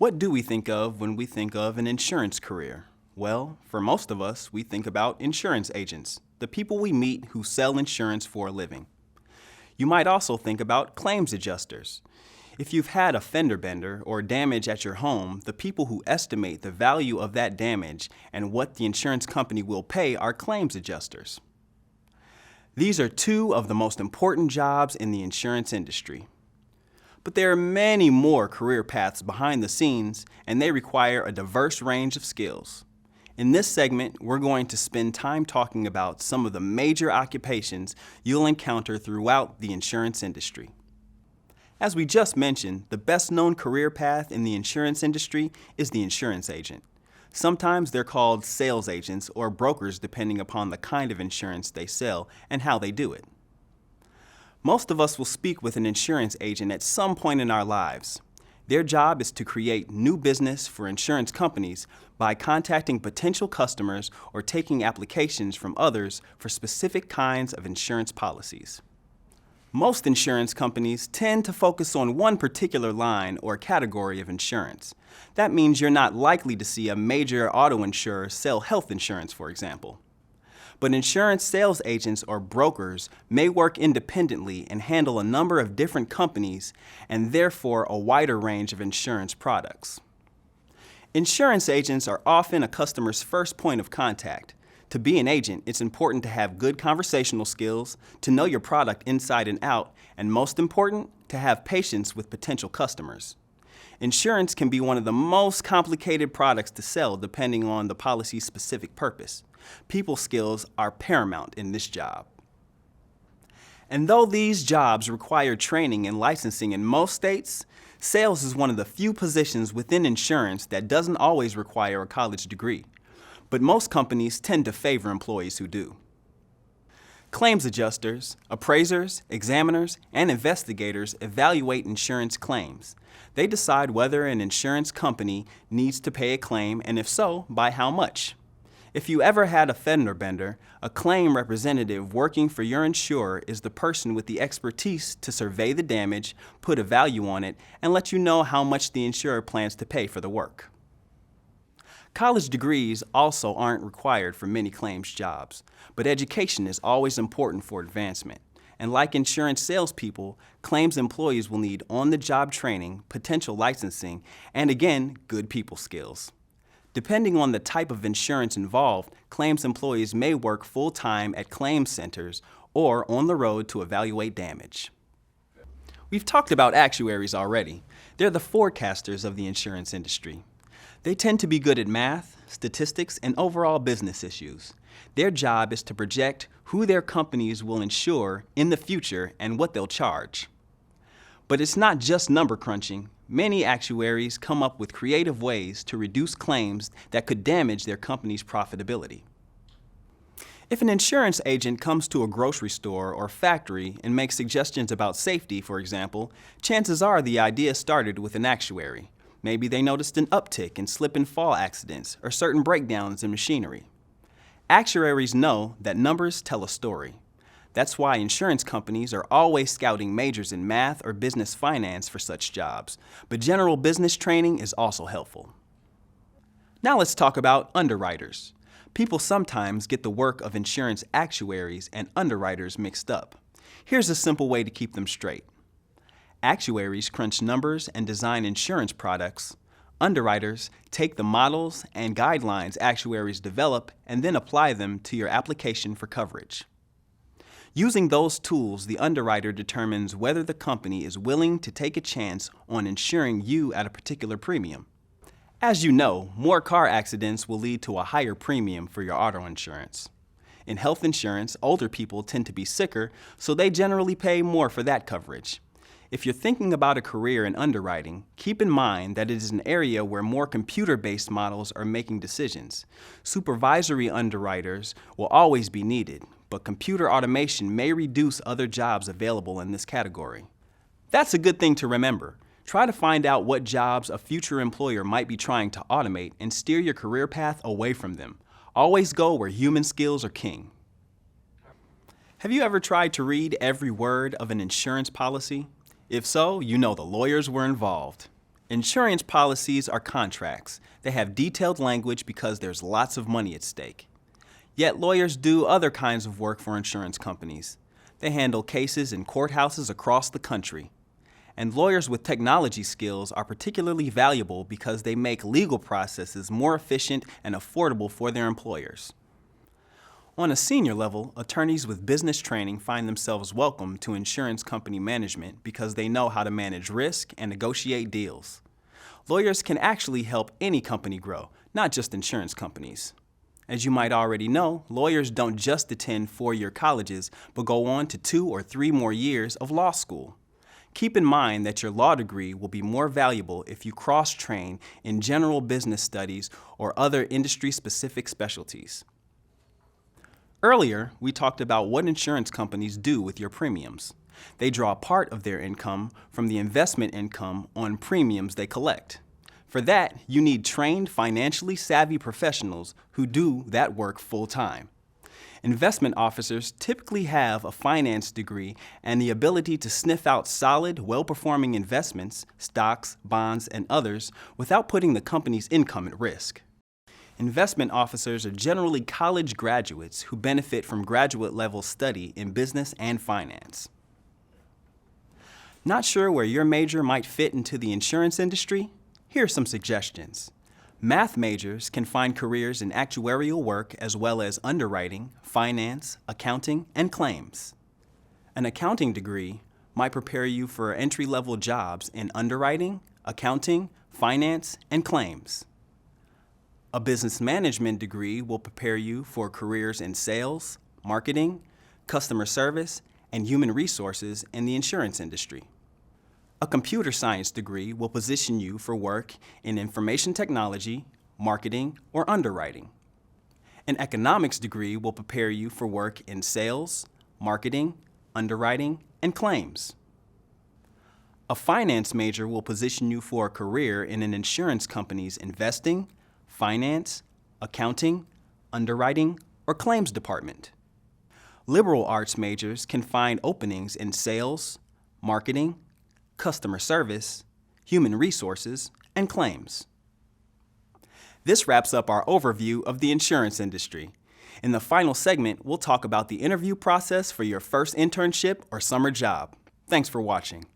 What do we think of when we think of an insurance career? Well, for most of us, we think about insurance agents, the people we meet who sell insurance for a living. You might also think about claims adjusters. If you've had a fender bender or damage at your home, the people who estimate the value of that damage and what the insurance company will pay are claims adjusters. These are two of the most important jobs in the insurance industry. But there are many more career paths behind the scenes, and they require a diverse range of skills. In this segment, we're going to spend time talking about some of the major occupations you'll encounter throughout the insurance industry. As we just mentioned, the best-known career path in the insurance industry is the insurance agent. Sometimes they're called sales agents or brokers depending upon the kind of insurance they sell and how they do it. Most of us will speak with an insurance agent at some point in our lives. Their job is to create new business for insurance companies by contacting potential customers or taking applications from others for specific kinds of insurance policies. Most insurance companies tend to focus on one particular line or category of insurance. That means you're not likely to see a major auto insurer sell health insurance, for example. But insurance sales agents or brokers may work independently and handle a number of different companies and therefore a wider range of insurance products. Insurance agents are often a customer's first point of contact. To be an agent, it's important to have good conversational skills, to know your product inside and out, and most important, to have patience with potential customers. Insurance can be one of the most complicated products to sell depending on the policy's specific purpose. People skills are paramount in this job. And though these jobs require training and licensing in most states, sales is one of the few positions within insurance that doesn't always require a college degree. But most companies tend to favor employees who do. Claims adjusters, appraisers, examiners, and investigators evaluate insurance claims. They decide whether an insurance company needs to pay a claim, and if so, by how much. If you ever had a fender bender, a claim representative working for your insurer is the person with the expertise to survey the damage, put a value on it, and let you know how much the insurer plans to pay for the work. College degrees also aren't required for many claims jobs, but education is always important for advancement. And like insurance salespeople, claims employees will need on-the-job training, potential licensing, and again, good people skills. Depending on the type of insurance involved, claims employees may work full-time at claims centers or on the road to evaluate damage. We've talked about actuaries already. They're the forecasters of the insurance industry. They tend to be good at math, statistics, and overall business issues. Their job is to project who their companies will insure in the future and what they'll charge. But it's not just number crunching. Many actuaries come up with creative ways to reduce claims that could damage their company's profitability. If an insurance agent comes to a grocery store or factory and makes suggestions about safety, for example, chances are the idea started with an actuary. Maybe they noticed an uptick in slip and fall accidents or certain breakdowns in machinery. Actuaries know that numbers tell a story. That's why insurance companies are always scouting majors in math or business finance for such jobs, but general business training is also helpful. Now let's talk about underwriters. People sometimes get the work of insurance actuaries and underwriters mixed up. Here's a simple way to keep them straight. Actuaries crunch numbers and design insurance products. Underwriters take the models and guidelines actuaries develop and then apply them to your application for coverage. Using those tools, the underwriter determines whether the company is willing to take a chance on insuring you at a particular premium. As you know, more car accidents will lead to a higher premium for your auto insurance. In health insurance, older people tend to be sicker, so they generally pay more for that coverage. If you're thinking about a career in underwriting, keep in mind that it is an area where more computer-based models are making decisions. Supervisory underwriters will always be needed, but computer automation may reduce other jobs available in this category. That's a good thing to remember. Try to find out what jobs a future employer might be trying to automate and steer your career path away from them. Always go where human skills are king. Have you ever tried to read every word of an insurance policy? If so, you know the lawyers were involved. Insurance policies are contracts. They have detailed language because there's lots of money at stake. Yet lawyers do other kinds of work for insurance companies. They handle cases in courthouses across the country. And lawyers with technology skills are particularly valuable because they make legal processes more efficient and affordable for their employers. On a senior level, attorneys with business training find themselves welcome to insurance company management because they know how to manage risk and negotiate deals. Lawyers can actually help any company grow, not just insurance companies. As you might already know, lawyers don't just attend four-year colleges, but go on to 2 or 3 more years of law school. Keep in mind that your law degree will be more valuable if you cross-train in general business studies or other industry-specific specialties. Earlier, we talked about what insurance companies do with your premiums. They draw part of their income from the investment income on premiums they collect. For that, you need trained, financially savvy professionals who do that work full-time. Investment officers typically have a finance degree and the ability to sniff out solid, well-performing investments, stocks, bonds, and others without putting the company's income at risk. Investment officers are generally college graduates who benefit from graduate-level study in business and finance. Not sure where your major might fit into the insurance industry? Here are some suggestions. Math majors can find careers in actuarial work as well as underwriting, finance, accounting, and claims. An accounting degree might prepare you for entry-level jobs in underwriting, accounting, finance, and claims. A business management degree will prepare you for careers in sales, marketing, customer service, and human resources in the insurance industry. A computer science degree will position you for work in information technology, marketing, or underwriting. An economics degree will prepare you for work in sales, marketing, underwriting, and claims. A finance major will position you for a career in an insurance company's investing, finance, accounting, underwriting, or claims department. Liberal arts majors can find openings in sales, marketing, customer service, human resources, and claims. This wraps up our overview of the insurance industry. In the final segment, we'll talk about the interview process for your first internship or summer job. Thanks for watching.